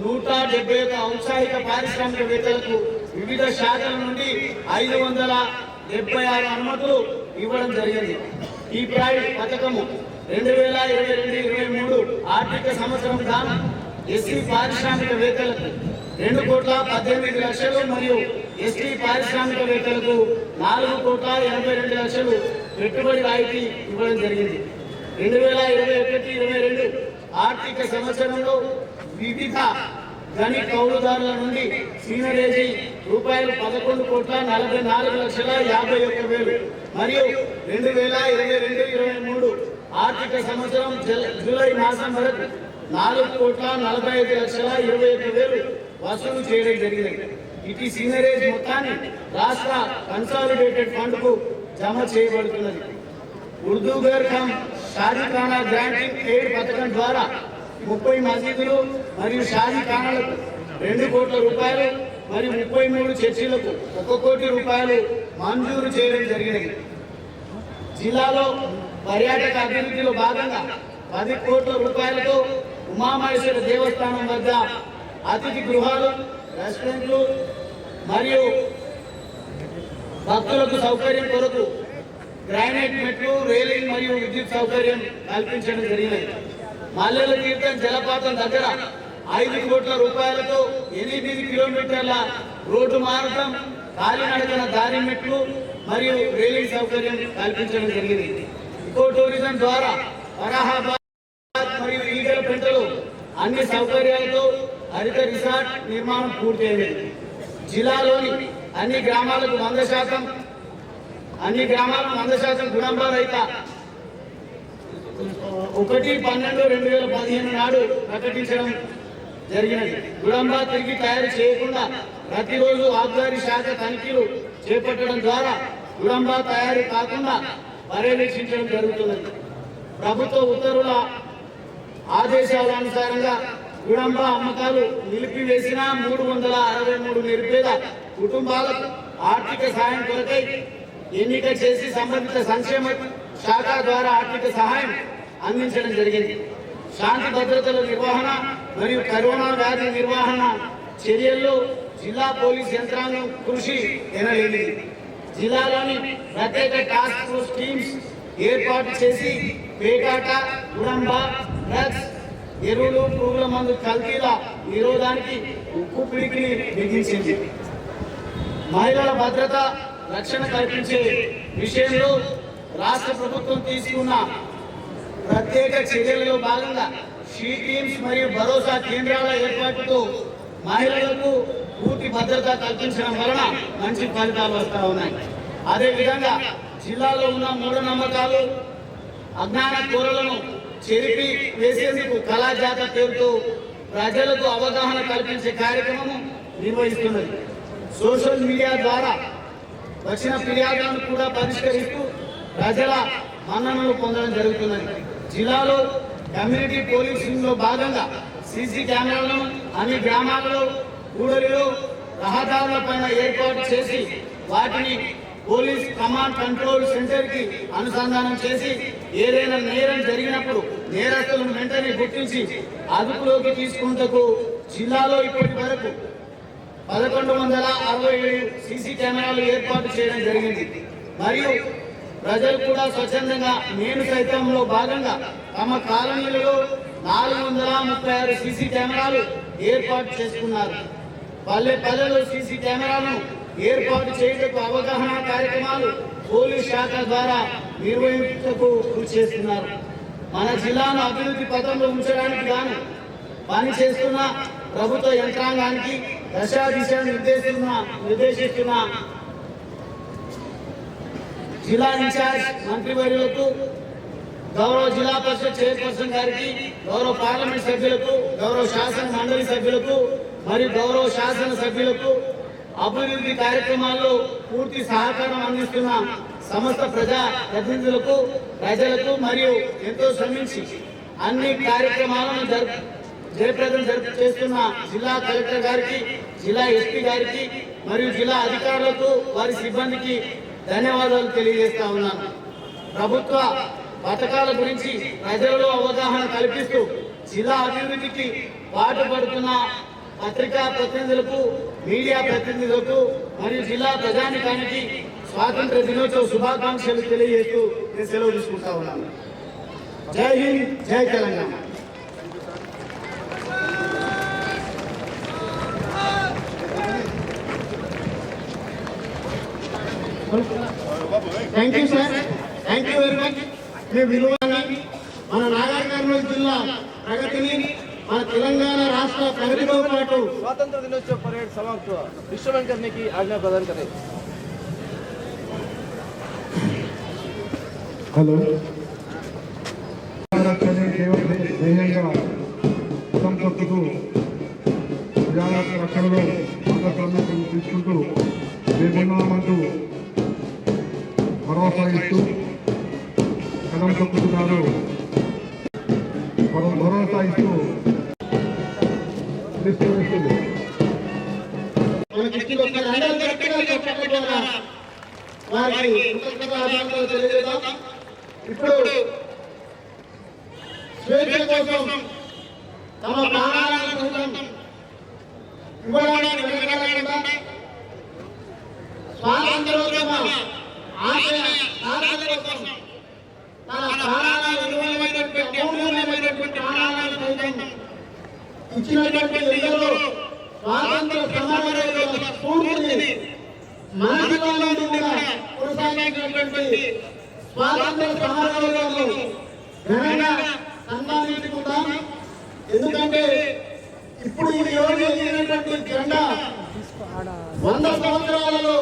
171 ఔత్సాహిక పారిశ్రామికవేత్తలకు వివిధ శాఖల నుండి 576 అనుమతులు ఇవ్వడం జరిగింది. ఈ ప్రైడ్ పథకము 2022-23 ఆర్థిక సంవత్సరం గాను ఎస్సీ పారిశ్రామికవేత్తలకు 2,18,00,000 మరియు ఎస్టీ పారిశ్రామికవేత్తలకు 4,82,00,000 పెట్టుబడి రాయితీ ఇవ్వడం జరిగింది. 2021-22 ఆర్థిక సంవత్సరంలో వివిధ గని కౌలుదారుల నుండి సీనరేజీ రూపాయలు 11,44,51,000 మరియు 2022-23 ఆర్థిక సంవత్సరం జూలై మాసం వరకు 4,45,21,000 వసూలు చేయడం జరిగింది. ఇటు సీనరేజ్ మొత్తాన్ని రాష్ట్ర కన్సాలిడేటెడ్ ఫండ్ కు జమ చేయబడుతున్నది. Urdu Ghar cum Shadikhana granting aid పథకం ద్వారా 30 మసీదులు మరియు షాదీఖానాలకు 2 కోట్ల రూపాయలు మరియు 33 చర్చిలకు 1 కోటి రూపాయలు మంజూరు చేయడం జరిగినది. జిల్లాలో పర్యాటక అభివృద్ధిలో భాగంగా 10 కోట్ల రూపాయలతో ఉమామహేశ్వర దేవస్థానం వద్ద అతిథి గృహాలు, రెస్టారెంట్లు మరియు భక్తులకు సౌకర్యం కొరకు గ్రానైట్ మెట్లు, రైలింగ్ మరియు విద్యుత్ సౌకర్యం కల్పించడం జరిగినది. మల్లెల తీర్థం జలపాతం దగ్గర 5 కోట్ల రూపాయలతో 8 కిలోమీటర్ల రోడ్డు మార్గం, కాలినడకన దారి మెట్లు మరియు రైలింగ్ సౌకర్యం కల్పించడం జరిగింది. ఇకో టూరిజం ద్వారా వరాహాబాద్ మరియు ఈగలపెంటలో అన్ని సౌకర్యాలతో హరిత రిసార్ట్ నిర్మాణం పూర్తయింది. జిల్లాలోని అన్ని గ్రామాలకు 100% గుణంబ రహిత 1/12/2015 నాడు ప్రకటించడం జరిగినది. గుణంబ తిరిగి తయారు చేయకుండా ప్రతిరోజు ఆబ్కారీ శాఖ తనిఖీలు చేపట్టడం ద్వారా గుణంబ తయారు కాకుండా పర్యవేక్షించడం జరుగుతున్నది. ప్రభుత్వ ఉత్తర్వుల ఆదేశాల అనుసారంగా గుణంబ అమ్మకాలు నిలిపివేసిన 363 నిరుపేద కుటుంబాలకు ఆర్థిక సాయం కొరకై ఎన్నిక చేసి సంబంధిత సంక్షేమ శాఖ ద్వారా ఆర్థిక సహాయం అందించడం జరిగింది. శాంతి భద్రతల నిర్వహణ మరియు కరోనా వ్యాధి నిర్వహణ చర్యల్లో జిల్లా పోలీస్ యంత్రాంగం కృషి ఎనలేనిది. జిల్లాలోని ప్రత్యేక టాస్క్ ఫోర్స్ టీమ్స్ ఏర్పాటు చేసి పేకాట, గుడంబ, డ్రగ్స్, ఎరువులు, పురుగుల మందు కల్తీల నిరోధానికి ఉక్కు పిడికిని బిగించింది. మహిళల భద్రత, రక్షణ కల్పించే విషయంలో రాష్ట్ర ప్రభుత్వం తీసుకున్న ప్రత్యేక చర్యలలో భాగంగా షీ టీమ్స్ మరియు భరోసా కేంద్రాల ఏర్పాటుతో మహిళలకు పూర్తి భద్రత కల్పించడం వలన మంచి ఫలితాలు వస్తూ ఉన్నాయి. అదేవిధంగా జిల్లాలో ఉన్న మూఢనమ్మకాలు, అజ్ఞాన కూరలను చెరిపి వేసేందుకు కళాజాత పేరుతో ప్రజలకు అవగాహన కల్పించే కార్యక్రమం నిర్వహిస్తున్నది. సోషల్ మీడియా ద్వారా వచ్చిన ఫిర్యాదులను కూడా పరిష్కరిస్తూ ప్రజల మన్ననలు పొందడం జరుగుతున్నది. జిల్లాలో కమ్యూనిటీ పోలీసింగ్ లో భాగంగా సీసీ కెమెరాలను అన్ని గ్రామాలలో, కూడలిలో, రహదారులపైన ఏర్పాటు చేసి వాటిని పోలీస్ కమాండ్ కంట్రోల్ సెంటర్ కి అనుసంధానం చేసి ఏదైనా నేరం జరిగినప్పుడు నేరస్తులను వెంటనే గుర్తించి అదుపులోకి తీసుకుంటకు జిల్లాలో ఇప్పటి వరకు 1167 సీసీ కెమెరాలు ఏర్పాటు చేయడం జరిగింది. మరియు ప్రజలు కూడా స్వచ్ఛందంగా నేను సైతంలో భాగంగా తమ కాలనీలలో 436 సీసీ కెమెరాలు ఏర్పాటు చేసుకున్నారు. పల్లెల్లో సీసీ కెమెరాలను ఏర్పాటు చేయటకు అవగాహన కార్యక్రమాలు పోలీస్ శాఖ ద్వారా నిర్వహించటకు కృషి చేస్తున్నారు. మన జిల్లాను అభివృద్ధి పథంలో ఉంచడానికి గాను పనిచేస్తున్న ప్రభుత్వ యంత్రాంగానికి దశ నిర్దేశిస్తున్న జిల్లా ఇన్ఛార్జ్ మంత్రివర్యులకు, గౌరవ జిల్లా పరిషత్ చైర్పర్సన్ గారికి, గౌరవ పార్లమెంట్ సభ్యులకు, గౌరవ శాసన మండలి సభ్యులకు మరియు గౌరవ శాసన సభ్యులకు, అభివృద్ధి కార్యక్రమాల్లో పూర్తి సహకారం అందిస్తున్న సమస్త ప్రజా ప్రతినిధులకు, ప్రజలకు మరియు ఎంతో శ్రమించి అన్ని కార్యక్రమాలను జయప్రదం చేస్తున్న జిల్లా కలెక్టర్ గారికి, జిల్లా ఎస్పీ గారికి మరియు జిల్లా అధికారులకు, వారి సిబ్బందికి ధన్యవాదాలు తెలియజేస్తా ఉన్నాను. ప్రభుత్వ పథకాల గురించి ప్రజలలో అవగాహన కల్పిస్తూ జిల్లా అభివృద్ధికి పాటుపడుతున్న పత్రికా ప్రతినిధులకు, మీడియా ప్రతినిధులకు మరియు జిల్లా ప్రజానికానికి స్వాతంత్ర దినోత్సవ శుభాకాంక్షలు తెలియజేస్తూ నేను సెలవు తీసుకుంటా ఉన్నాను. Jai Hind, Jai Telangana. Thank you sir, thank you very much. మీ విలువని, మన నాగార్జున జిల్లా ప్రగతిని, మన తెలంగాణ రాష్ట్ర ప్రగతితో పాటు स्वातंत्र दिनोत्सव परेड समाप्त हुआ, विश्राम करने की आज्ञा प्रदान करें. హలో ధ్యేయంగా సంతృప్తికు ప్రజారక్ష రక్షణలో భాగస్వామ్యం తీసుకుంటూ మేమున్నామంటూ భరోసా ఇస్తూ కదం తొక్కుతున్నారు. భరోసా ఇస్తూ నిశ్చయిస్తుంది. మనకి ఒక రెండవ గట్టిగా చెప్పడం ద్వారా వారికి కృతజ్ఞతాభినందనలు తెలియజేద్దాం. ఇప్పుడు స్వేచ్ఛ కోసం తమ ప్రాణాలను సైతం ఇవ్వడానికి వెనకాడకుండా స్వాతంత్ర్యోద్యమ ఆశయ సాధన కోసం తన ప్రాణాలను విలువైనటువంటి అమూల్యమైనటువంటి ప్రాణాలను సైతం ఇచ్చినటువంటి ఎందరో స్వాతంత్ర సమరయోధుల స్ఫూర్తిని మనసులో నుండి కూడా కొనసాగించినటువంటి స్వాతంత్ర సమరయోధులను ఘనంగా సన్మానించుకుంటాం. ఎందుకంటే ఇప్పుడు ఈ రోజు ఎగిరినటువంటి జెండా 100 సంవత్సరాలలో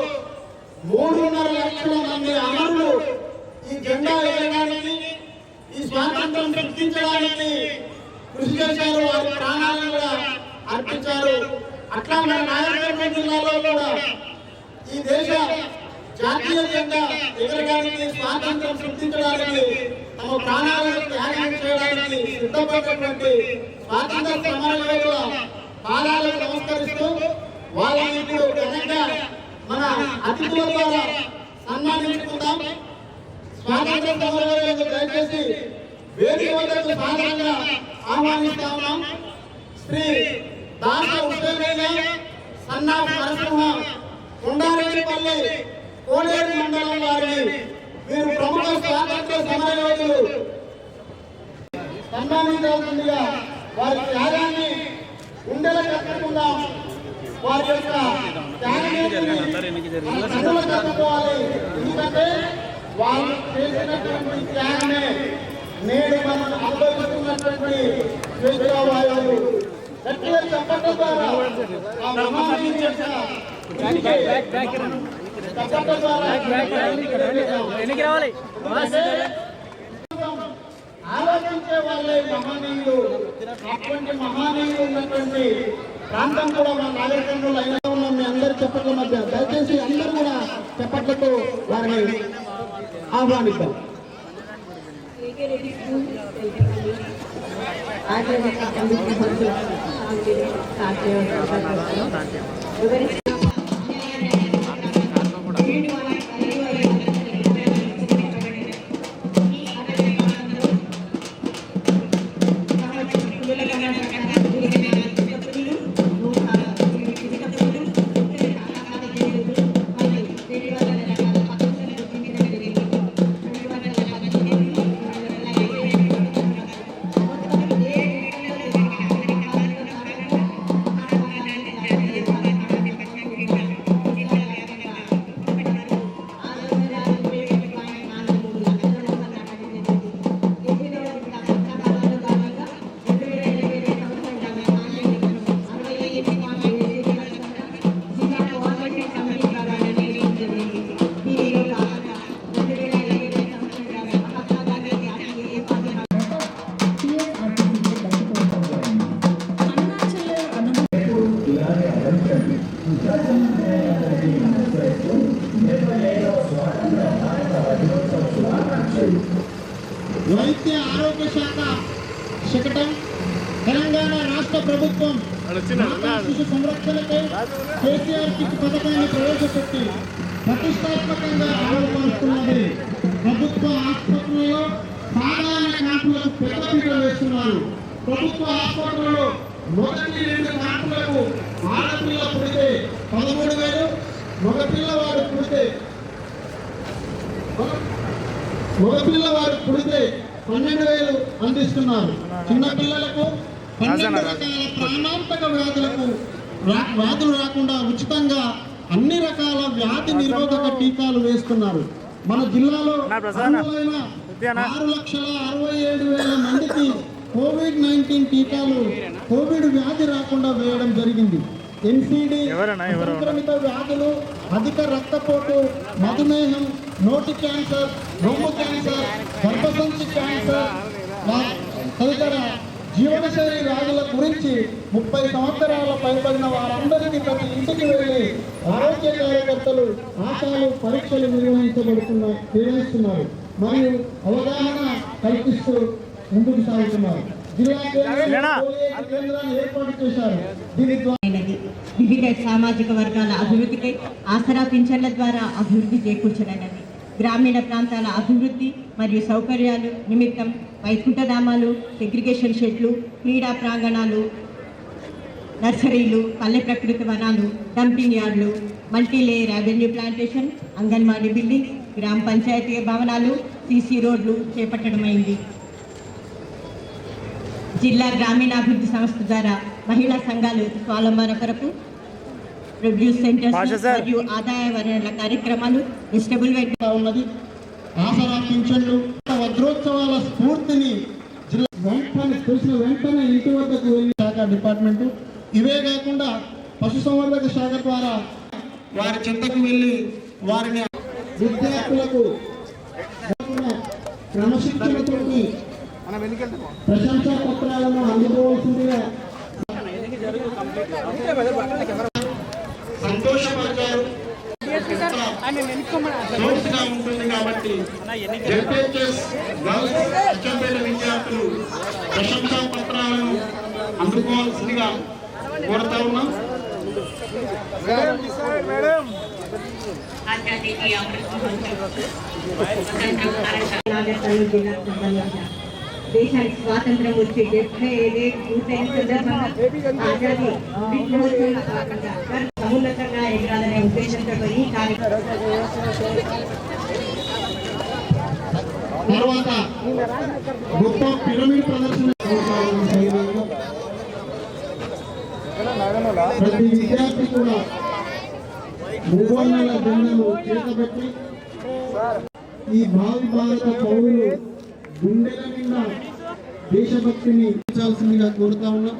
3.5 లక్షల మంది అమరులు ఈ జెండా ఎగరడానికి, ఈ స్వాతంత్రం సృష్టించడానికి కృషి చేశారు. వారి ప్రాణాలను కూడా అర్పించారు. అట్లా మన నాగరికత జిల్లాలో కూడా ఈ దేశ జాతీయ జెండా ఎగరడానికి, స్వాతంత్రం సృష్టించడానికి, తమ ప్రాణాలను త్యాగం చేయడానికి సిద్ధపడినటువంటి స్వాతంత్ర సమరయోధుల పాదాలకు నమస్కరిస్తూ వాళ్ళని ఇప్పుడు ఘనంగా మన అతిథుల ద్వారా సన్మానించుకుందాం. స్వాతంత్ర సమరయోధులు దయచేసి వేదిక వద్దకు సాధారణంగా ఆహ్వానిస్తా ఉన్నాం. శ్రీ దాస హుసేనయ్య సన్నా నరసింహ కొండారెడ్డిపల్లి కోనేరు మండలం వారిని వీరు ప్రముఖ స్వాతంత్ర సమరయోధులు సన్మానించాల్సిందిగా వారి త్యాగాన్ని గుండెల కట్టుకుందాం. వారి యొక్క కట్టుకోవాలి. ఎందుకంటే వాళ్ళు చేసినటువంటి త్యాగమే నేడు మనం అనుభవిస్తున్నటువంటి స్వేచ్ఛావాయువు. గట్టిగా చెప్పడం ద్వారా ఆ మహానీయుని యొక్క చెప్పడం ద్వారా ఆలోచించే వాళ్ళే మహానీయులు. అటువంటి మహానీయులు ఉన్నటువంటి ప్రాంతం కూడా మన నాగరికంలో అయినా ఉన్నాం. మీ అందరి చెప్పట్ల మధ్య దయచేసి అందరూ కూడా చెప్పట్లతో వారిని ఆహ్వానిద్దాం. తెలంగాణ రాష్ట్ర ప్రభుత్వం మాతా శిశు సంరక్షణకై కేసీఆర్ కిట్ పథకాన్ని ప్రవేశపెట్టి ప్రతిష్టాత్మకంగా అమలు పరుస్తున్నది. ప్రభుత్వ ఆసుపత్రులలో సాధారణ క్యాంపులకు పెద్దపీట వేస్తున్నారు. ప్రభుత్వ ఆసుపత్రులలో మొదటి 2 క్యాంపులకు ఆడపిల్ల పుడితే 13,000, మగ పిల్లవాడు పుడితే 12,000 అందిస్తున్నారు. చిన్న పిల్లలకు 12 రకాల ప్రాణాంతక వ్యాధులు రాకుండా ఉచితంగా అన్ని రకాల వ్యాధి నిరోధక టీకాలు వేస్తున్నారు. మన జిల్లాలో 6,67,000 మందికి కోవిడ్-19 టీకాలు కోవిడ్ వ్యాధి రాకుండా వేయడం జరిగింది. ఎన్సిడి, సంక్రమిత వ్యాధులు, అధిక రక్తపోటు, మధుమేహం, నోటి క్యాన్సర్, రొమ్ము క్యాన్సర్, గర్భసంచి క్యాన్సర్ తదితర జీవనశైలి వ్యాధుల గురించి 30 సంవత్సరాల పైబడిన వారందరికీ ప్రతి ఇంటికి వెళ్ళి ఆరోగ్య కార్యకర్తలు, ఆశాలు పరీక్షలు నిర్వహిస్తున్నారు మరియు అవగాహన కల్పిస్తూ ముందుకు సాగుతున్నారు. జిల్లా కేంద్రాన్ని ఏర్పాటు చేశారు. దీని ద్వారా వివిధ సామాజిక వర్గాల అభివృద్ధికై ఆసరా పింఛన్ల ద్వారా అభివృద్ధి చేకూర్చనున్నది. గ్రామీణ ప్రాంతాల అభివృద్ధి మరియు సౌకర్యాలు నిమిత్తం వైకుంఠధామాలు, సెగ్రిగేషన్ షెడ్లు, క్రీడా ప్రాంగణాలు, నర్సరీలు, పల్లె ప్రకృతి వనాలు, డంపింగ్ యార్డులు, multilayer avenue plantation, anganwadi building, గ్రామ పంచాయతీ భవనాలు, సీసీ రోడ్లు చేపట్టడమైంది. జిల్లా గ్రామీణాభివృద్ధి సంస్థ ద్వారా మహిళా సంఘాలు స్వావలంబన కొరకు ప్రొడ్యూస్ సెంటర్స్ మరియు ఆదాయ వనరుల కార్యక్రమాలు వెజిటబుల్ ఉన్నది. ఆసరా పింఛన్లు, వజ్రోత్సవాల స్ఫూర్తిని జిల్లా వెంటనే ఇంటి వద్దకు వెళ్ళి శాఖ డిపార్ట్మెంట్, ఇవే కాకుండా పశుసంవర్ధక శాఖ ద్వారా వారి చెంతకు వెళ్ళి వారిని విద్యార్థులకు క్రమశిక్షణతో ప్రశంసా పత్రాలను అందుకోవాల్సిందిగా సంతోషపరిచారు. ఉంటుంది కాబట్టి జెడ్పీహెచ్ఎస్ గర్ల్స్ అచ్చంపేట విద్యార్థులు ప్రశంసా పత్రాలను అందుకోవాల్సిందిగా కోరుతా ఉన్నాం. దేశానికి స్వాతంత్రం వచ్చి 75 ఏళ్ళు పూర్తయిన సందర్భంగా ఆజాదీ సమున్నతంగా ఎగరాలనే ఉద్దేశంతో ఈ కార్యక్రమం తర్వాత గొప్ప పిరమిడ్ ప్రదర్శన ప్రతి విద్యార్థి కూడా మూగోళ్ళ దండలు చేతబెట్టి ఈ భావి భారత పౌరులు గుండెల నిండా దేశభక్తిని ఇచ్చాల్సిందిగా కోరుతా ఉన్నాం.